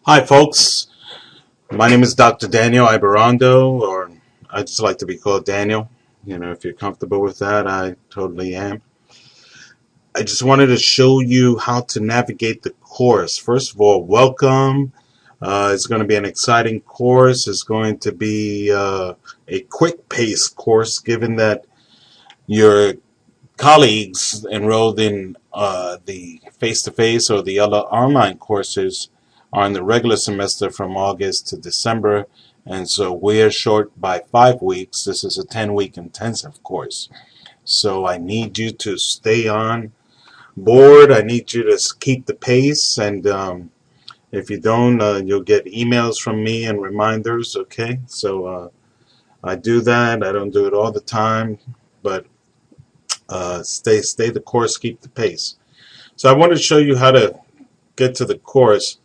Hi folks, my name is Dr. Daniel Ibarrondo, or I just like to be called Daniel. You know, if you're comfortable with that, I totally am. I just wanted to show you how to navigate the course. First of all, welcome. It's going to be an exciting course. It's going to be a quick-paced course, given that your colleagues enrolled in the face-to-face or the other online courses are in the regular semester from August to December, and so we're short by 5 weeks. This is a 10-week intensive course. So I need you to stay on board. I need you to keep the pace, and if you don't, you'll get emails from me and reminders, okay? So I do that. I don't do it all the time, but stay the course, keep the pace. So I want to show you how to get to the course.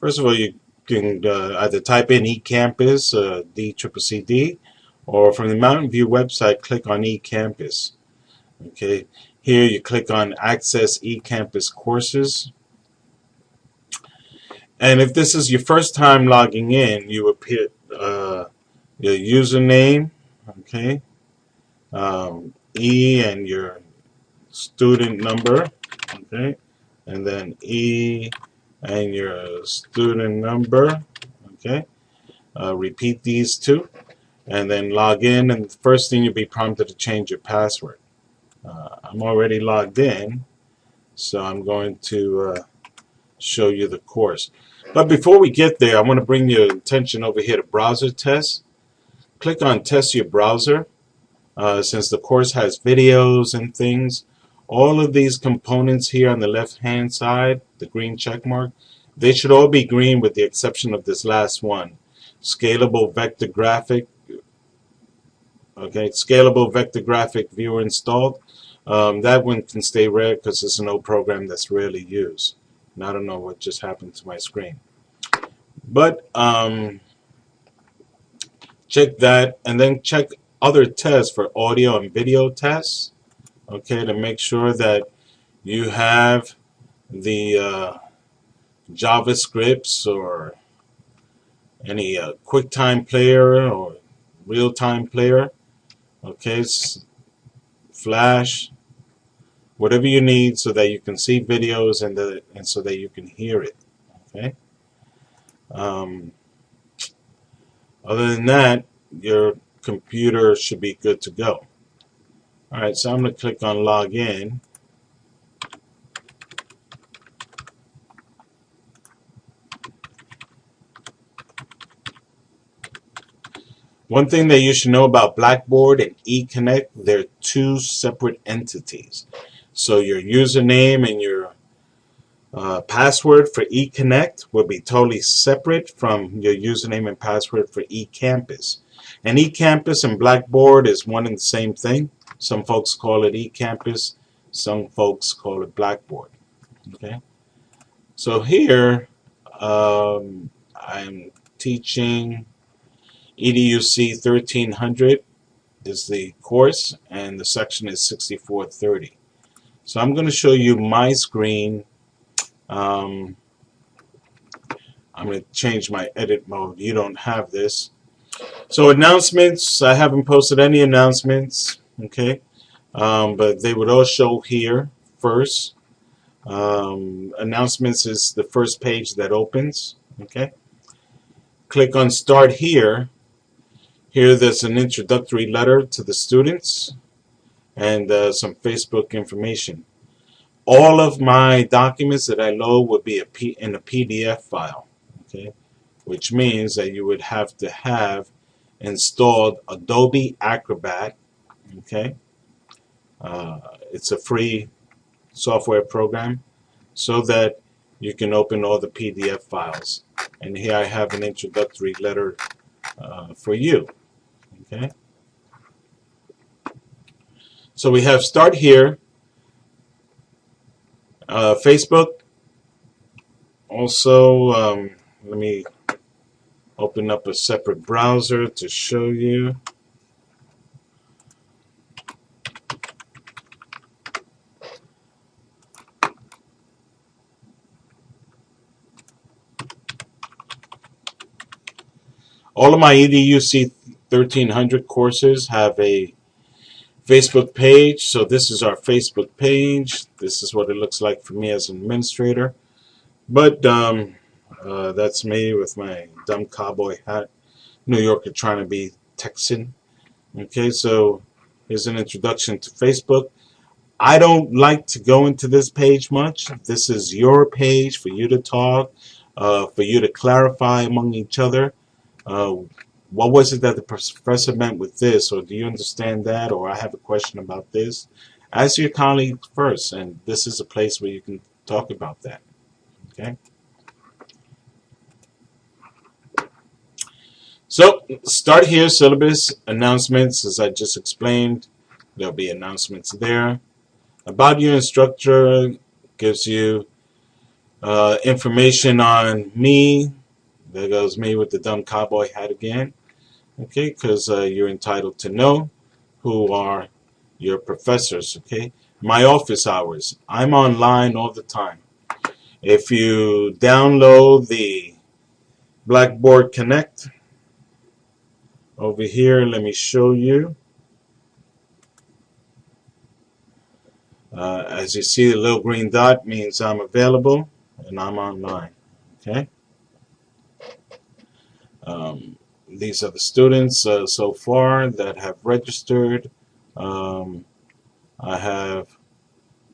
First of all, you can either type in eCampus, DCCD, or from the Mountain View website, click on eCampus. Okay, here you click on Access eCampus Courses. And if this is your first time logging in, you will put your username, okay, E and your student number, okay, and then E and your student number, okay. Repeat these two, and then log in, and the first thing you'll be prompted to change your password. I'm already logged in, so I'm going to show you the course. But before we get there, I want to bring your attention over here to Browser Test. Click on Test Your Browser. Since the course has videos and things, all of these components here on the left hand side, the green check mark, they should all be green with the exception of this last one. Scalable vector graphic. Okay, scalable vector graphic viewer installed. That one can stay red because it's an old program that's rarely used. And I don't know what just happened to my screen. But check that, and then check other tests for audio and video tests, okay, to make sure that you have the JavaScripts or any QuickTime player or real-time player, okay, Flash, whatever you need so that you can see videos and so that you can hear it, okay. Other than that, your computer should be good to go. Alright, so I'm going to click on Login. One thing that you should know about Blackboard and eConnect, they're two separate entities. So your username and your password for eConnect will be totally separate from your username and password for eCampus. And eCampus and Blackboard is one and the same thing. Some folks call it eCampus, some folks call it Blackboard. Okay. So here I'm teaching EDUC 1300 is the course, and the section is 6430. So I'm going to show you my screen. I'm going to change my edit mode. You don't have this. So announcements, I haven't posted any announcements, okay, but they would all show here first. Announcements is the first page that opens, okay. Click on Start Here. Here there's an introductory letter to the students and some Facebook information. All of my documents that I load would be in a PDF file, okay, which means that you would have to have installed Adobe Acrobat, okay. It's a free software program so that you can open all the PDF files. And here I have an introductory letter for you. Okay. So we have Start Here, Facebook. Also, let me open up a separate browser to show you. All of my EDUC 1300 courses have a Facebook page. So this is our Facebook page. This is what it looks like for me as an administrator. But that's me with my dumb cowboy hat. New Yorker trying to be Texan. Okay, so here's an introduction to Facebook. I don't like to go into this page much. This is your page for you to talk, for you to clarify among each other. What was it that the professor meant with this, or do you understand that, or I have a question about this? Ask your colleagues first, and this is a place where you can talk about that. Okay. So start here, syllabus announcements, as I just explained. There'll be announcements there. About your instructor gives you information on me. There goes me with the dumb cowboy hat again. Okay, because you're entitled to know who are your professors. Okay, my office hours. I'm online all the time. If you download the Blackboard Connect over here, let me show you. As you see, the little green dot means I'm available and I'm online. Okay. These are the students so far that have registered. I have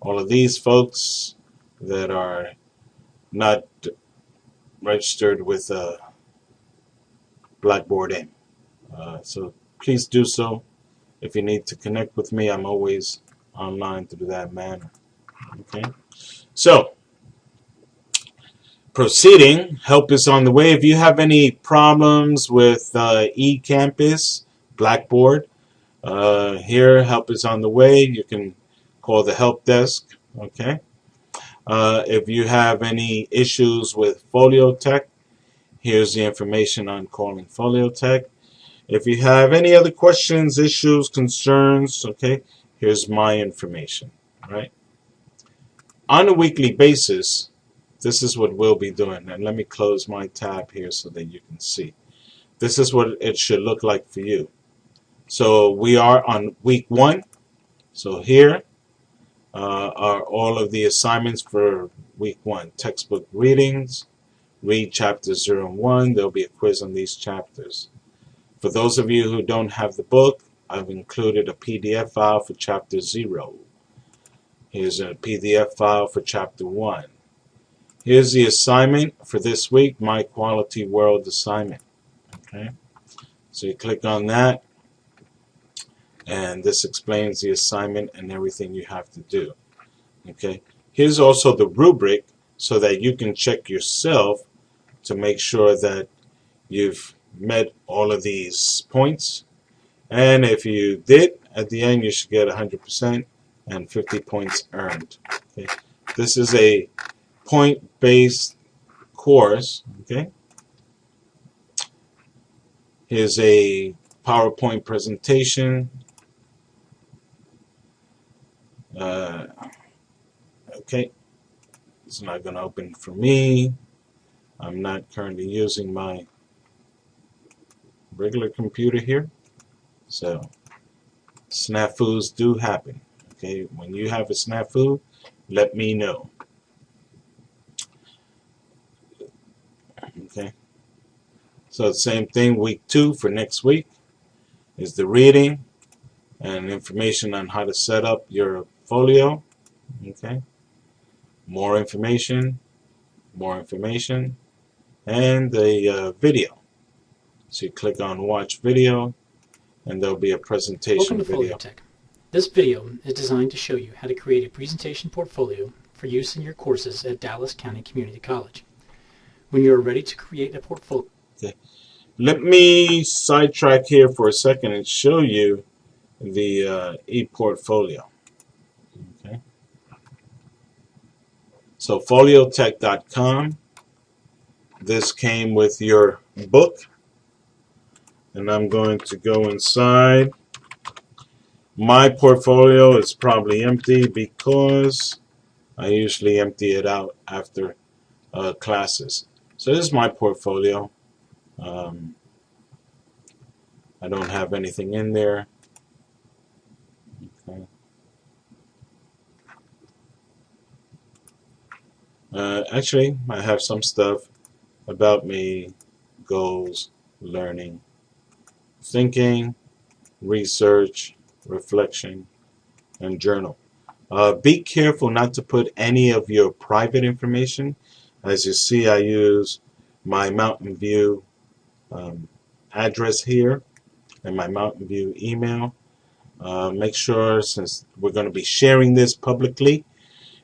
all of these folks that are not registered with Blackboard in. So please do so. If you need to connect with me, I'm always online through that manner. Okay. So, proceeding, help is on the way. If you have any problems with eCampus, Blackboard, here, help is on the way. You can call the help desk. Okay. If you have any issues with Folio Tech, here's the information on calling Folio Tech. If you have any other questions, issues, concerns, okay, here's my information. All right. On a weekly basis, this is what we'll be doing. And let me close my tab here so that you can see. This is what it should look like for you. So we are on week 1. So here are all of the assignments for week 1. Textbook readings, read chapters 0 and 1. There'll be a quiz on these chapters. For those of you who don't have the book, I've included a PDF file for chapter 0. Here's a PDF file for chapter 1. Here's the assignment for this week, My Quality World assignment. Okay, so you click on that, and this explains the assignment and everything you have to do. Okay, here's also the rubric so that you can check yourself to make sure that you've met all of these points. And if you did, at the end you should get 100% and 50 points earned. Okay, this is a point-based course. Okay, here's a PowerPoint presentation. Okay, it's not going to open for me. I'm not currently using my regular computer here, so snafus do happen. Okay, when you have a snafu, let me know. Okay, so the same thing, week 2 for next week is the reading and information on how to set up your folio. Okay, more information, and the video. So you click on watch video, and there'll be a presentation Welcome to video. FolioTech. This video is designed to show you how to create a presentation portfolio for use in your courses at Dallas County Community College. When you are ready to create a portfolio... Okay. Let me sidetrack here for a second and show you the e-portfolio. Okay. So foliotech.com. This came with your book, and I'm going to go inside. My portfolio is probably empty because I usually empty it out after classes. So this is my portfolio. I don't have anything in there. Okay. Actually, I have some stuff about me, goals, learning, thinking, research, reflection, and journal. Be careful not to put any of your private information. As you see, I use my Mountain View address here and my Mountain View email. Make sure, since we're going to be sharing this publicly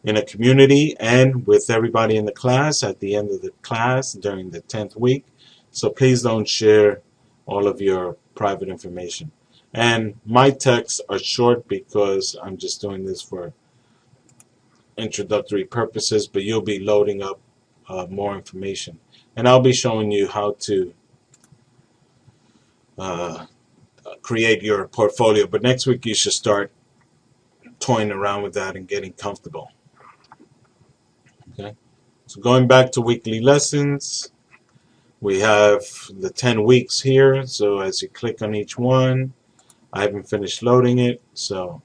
in a community and with everybody in the class at the end of the class during the 10th week, so please don't share all of your private information. And my texts are short because I'm just doing this for introductory purposes, but you'll be loading up more information. And I'll be showing you how to create your portfolio. But next week you should start toying around with that and getting comfortable. Okay. So going back to weekly lessons, we have the 10 weeks here. So as you click on each one, I haven't finished loading it, so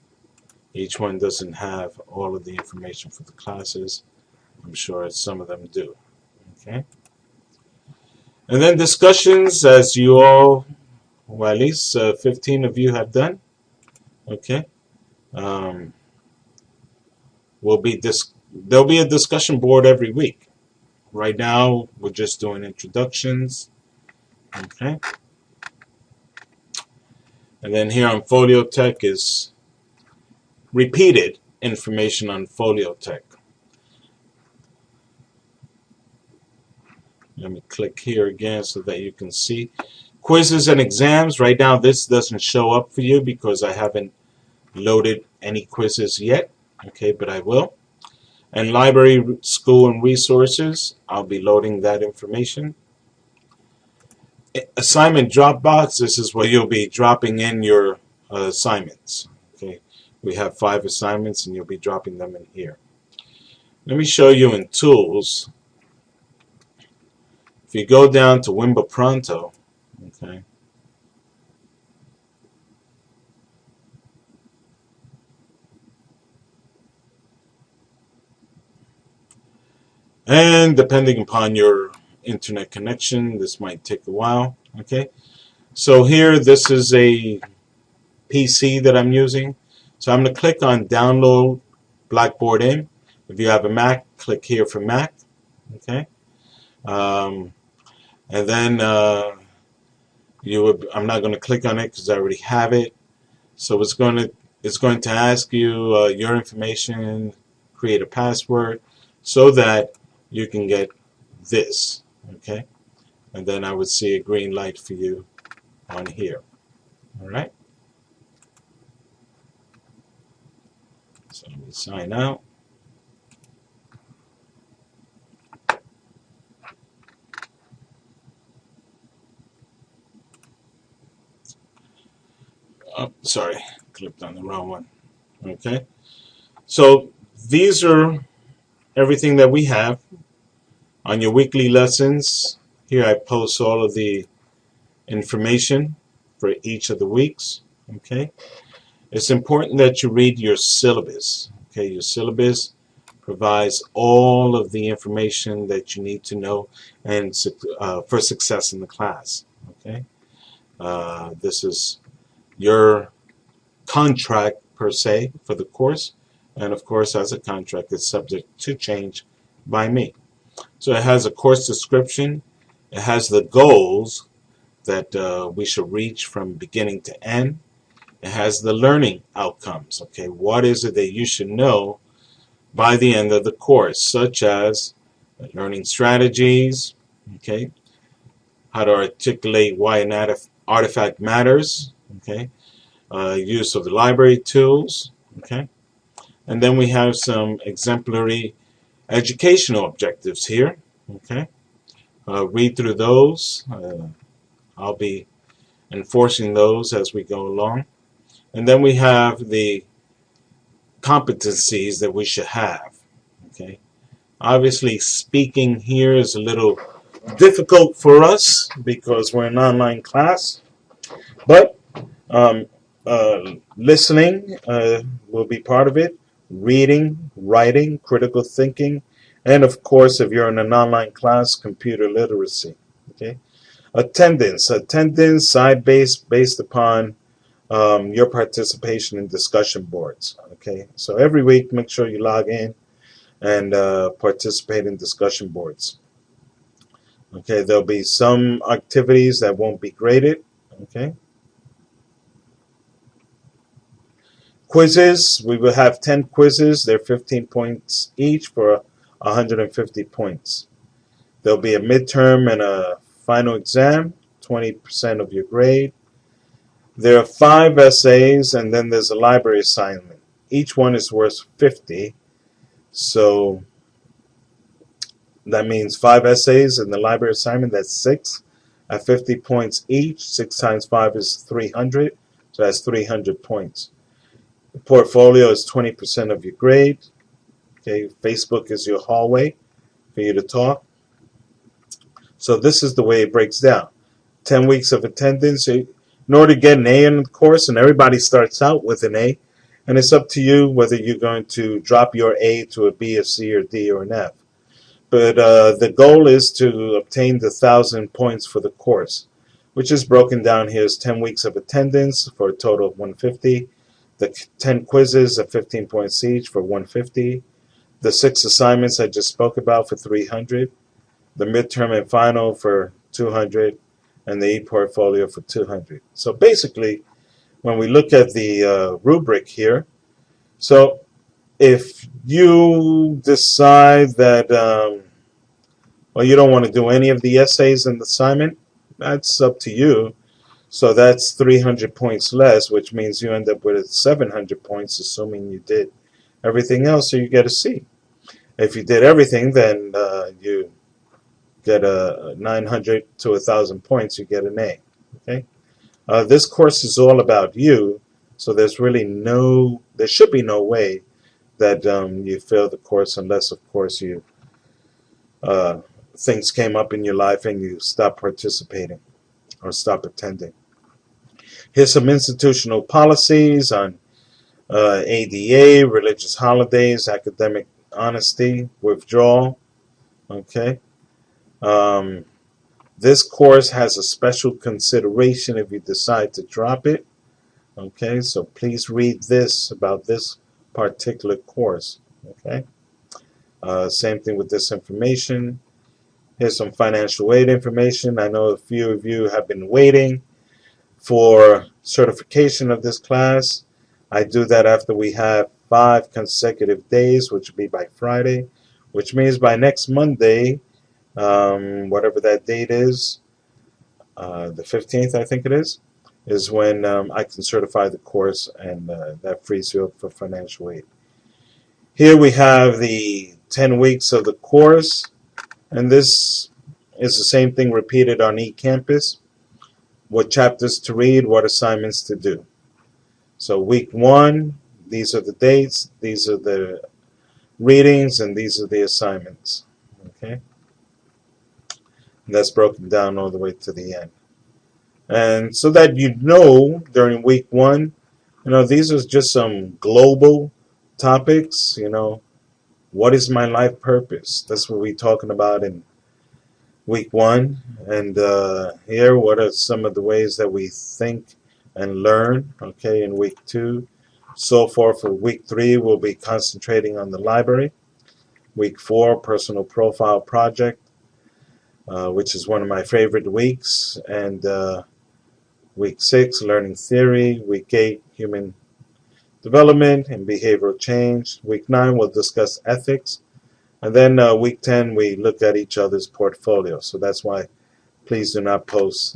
each one doesn't have all of the information for the classes. I'm sure some of them do. Okay. And then discussions, as you all, well, at least 15 of you have done. Okay. There'll be a discussion board every week. Right now, we're just doing introductions. Okay. And then here on Folio Tech is repeated information on Folio Tech. Let me click here again so that you can see. Quizzes and exams. Right now this doesn't show up for you because I haven't loaded any quizzes yet. Okay, but I will. And library, school, and resources. I'll be loading that information. Assignment Dropbox. This is where you'll be dropping in your assignments. Okay, we have 5 assignments and you'll be dropping them in here. Let me show you in Tools. If you go down to Wimba Pronto, okay, and depending upon your internet connection, this might take a while. Okay, so here this is a PC that I'm using, so I'm going to click on Download Blackboard in. If you have a Mac, click here for Mac. Okay. And then I'm not going to click on it because I already have it. So it's going to ask you your information, create a password, so that you can get this. Okay, and then I would see a green light for you on here. All right. So let me sign out. Oh, sorry, clicked on the wrong one. Okay, so these are everything that we have on your weekly lessons. Here I post all of the information for each of the weeks. Okay, it's important that you read your syllabus. Okay, your syllabus provides all of the information that you need to know and for success in the class. Okay, this is your contract per se for the course, and of course as a contract it's subject to change by me. So it has a course description, it has the goals that we should reach from beginning to end, it has the learning outcomes. Okay, what is it that you should know by the end of the course, such as learning strategies, okay, how to articulate why an artifact matters, okay, use of the library tools, okay, and then we have some exemplary educational objectives here. Okay, read through those. I'll be enforcing those as we go along, and then we have the competencies that we should have. Okay, obviously speaking here is a little difficult for us because we're an online class. But um, listening will be part of it. Reading, writing, critical thinking, and of course, if you're in an online class, computer literacy. Okay. Attendance side based upon your participation in discussion boards. Okay, so every week make sure you log in and participate in discussion boards. Okay, there'll be some activities that won't be graded. Okay, quizzes, we will have 10 quizzes. They're 15 points each for 150 points. There'll be a midterm and a final exam, 20% of your grade. There are 5 essays, and then there's a library assignment. Each one is worth 50. So that means 5 essays in the library assignment, that's 6 at 50 points each. 6 times 5 is 300, so that's 300 points. The portfolio is 20% of your grade. Okay, Facebook is your hallway for you to talk. So this is the way it breaks down. 10 weeks of attendance. In order to get an A in the course, and everybody starts out with an A, and it's up to you whether you're going to drop your A to a B, a C, or D, or an F. But the goal is to obtain the 1,000 points for the course, which is broken down here as 10 weeks of attendance for a total of 150. The 10 quizzes at 15 points each for 150. The 6 assignments I just spoke about for 300. The midterm and final for 200. And the e-portfolio for 200. So basically, when we look at the rubric here, so if you decide that, well, you don't want to do any of the essays in the assignment, that's up to you. So that's 300 points less, which means you end up with 700 points, assuming you did everything else, so you get a C. If you did everything, then you get a 900 to 1,000 points, you get an A. Okay. This course is all about you, so there's really there should be no way that you fail the course unless, of course, you things came up in your life and you stop participating or stop attending. Here's some institutional policies on ADA, religious holidays, academic honesty, withdrawal. Okay. This course has a special consideration if you decide to drop it. Okay, so please read this about this particular course. Okay, same thing with this information. Here's some financial aid information. I know a few of you have been waiting for certification of this class. I do that after we have 5 consecutive days, which will be by Friday, which means by next Monday, whatever that date is, the 15th, I think it is when I can certify the course, and that frees you up for financial aid. Here we have the 10 weeks of the course, and this is the same thing repeated on eCampus. What chapters to read, what assignments to do. So week 1, these are the dates, these are the readings, and these are the assignments. Okay, and that's broken down all the way to the end. And so that you know during week 1, these are just some global topics. What is my life purpose? That's what we're talking about in week 1. And here, what are some of the ways that we think and learn, okay, in week 2. So far for week 3, we'll be concentrating on the library. Week 4, personal profile project, which is one of my favorite weeks. And week 6, learning theory. Week 8, human development and behavioral change. Week 9, we'll discuss ethics. And then week 10, we look at each other's portfolio. So that's why please do not post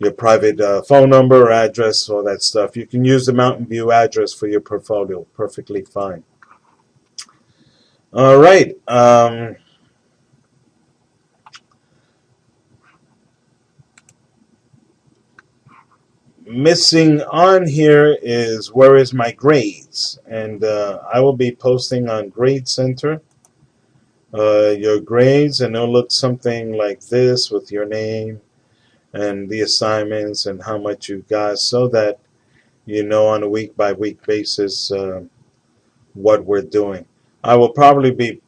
your private phone number or address, all that stuff. You can use the Mountain View address for your portfolio. Perfectly fine. All right. Missing on here is where is my grades, and I will be posting on Grade Center your grades, and it'll look something like this with your name and the assignments and how much you got, so that you know on a week-by-week basis what we're doing. I will probably be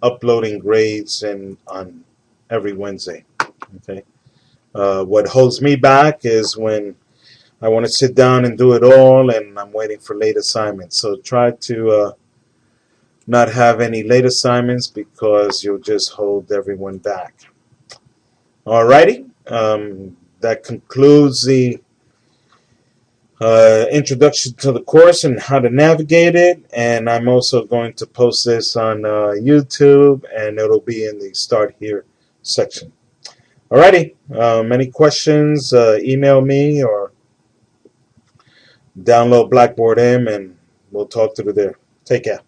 uploading grades on every Wednesday. Okay. What holds me back is when I want to sit down and do it all, and I'm waiting for late assignments. So try to not have any late assignments, because you'll just hold everyone back. Alrighty, that concludes the introduction to the course and how to navigate it. And I'm also going to post this on YouTube, and it'll be in the Start Here section. Alrighty, any questions, email me or download Blackboard M, and we'll talk through there. Take care.